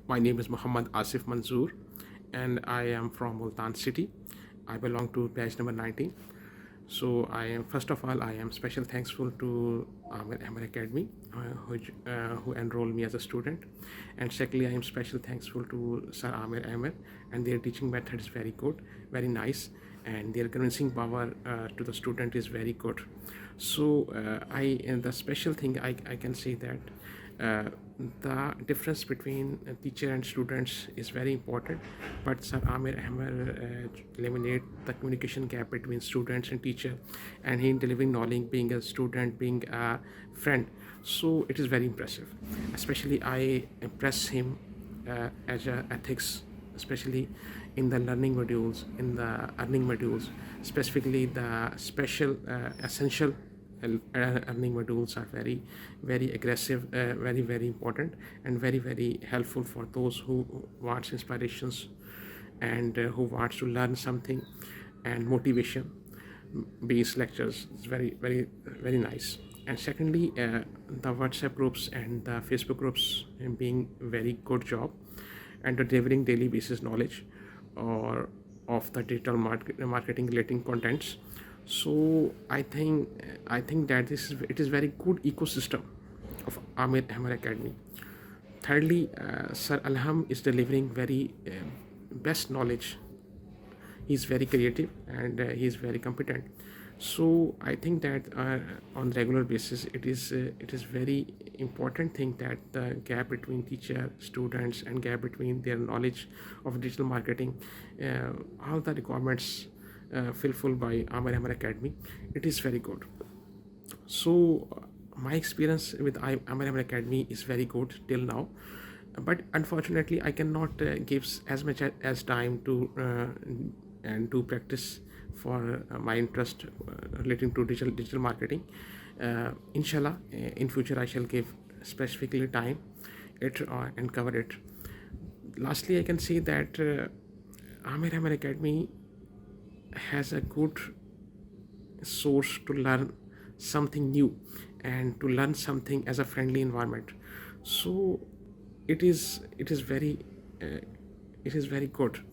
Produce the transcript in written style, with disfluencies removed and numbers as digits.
My name is Muhammad Asif Manzoor, and I am from Multan city. I belong to batch number 19. So first of all, I am special thankful to Aamir Ahmer Academy, who enrolled me as a student. And secondly, I am special thankful to Sir Aamir Ahmer, and their teaching method is very good, very nice, and their convincing power to the student is very good. So and the special thing I can say that uh, the difference between teacher and students is very important, but Sir Amir Ahmed eliminate the communication gap between students and teacher, and he delivering knowledge, being a student, being a friend. So it is very impressive. Especially I impress him as a ethics, especially in the learning modules, in the earning modules, specifically the special essential earning modules are very aggressive, very important, and very helpful for those who wants inspirations and who wants to learn something, and motivation based lectures. It's very nice. And secondly, the WhatsApp groups and the Facebook groups being very good job and delivering daily basis knowledge or of the digital marketing relating contents. So I think that it is very good ecosystem of Amir Ahmer Academy. Thirdly, Sir Alham is delivering very best knowledge. He's very creative, and he's very competent. So I think that on regular basis it is very important thing that the gap between teacher, students, and gap between their knowledge of digital marketing, all the requirements fulfilled by Amir Ahmer Academy, it is very good. So my experience with Amir Ahmer Academy is very good till now, but unfortunately I cannot give as much as time to and to practice for my interest relating to digital marketing. Inshallah, in future I shall give specifically time it and cover it. Lastly, I can say that Amir Ahmer Academy has a good source to learn something new and to learn something as a friendly environment. So it is very uh, it is very good.